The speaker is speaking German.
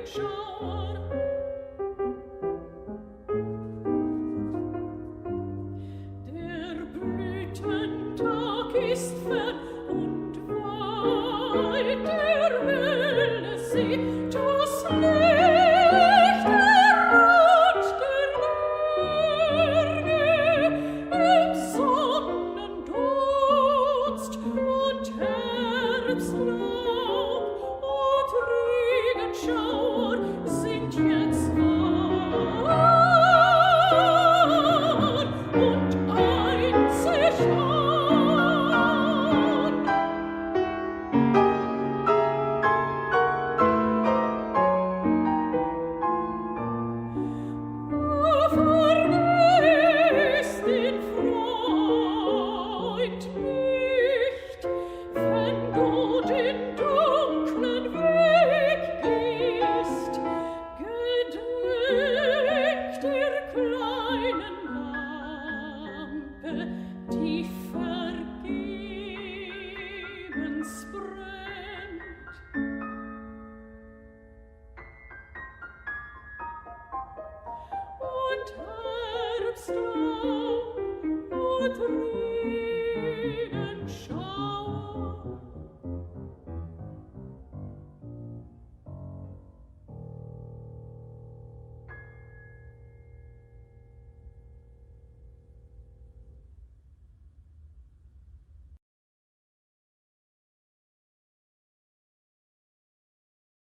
Regenschauer. Der Blütentag ist fern und weit der helle See, das Licht der Rand der Berge im Sonnendunst und Herbstlaub und Regenschauer sind jetzt wahr und einzig vergiss den Freund nicht, wenn du den dunklen Weg gehst. Gedenk der kleinen Lampe, die vergebens brennt. Und Herbstlaub und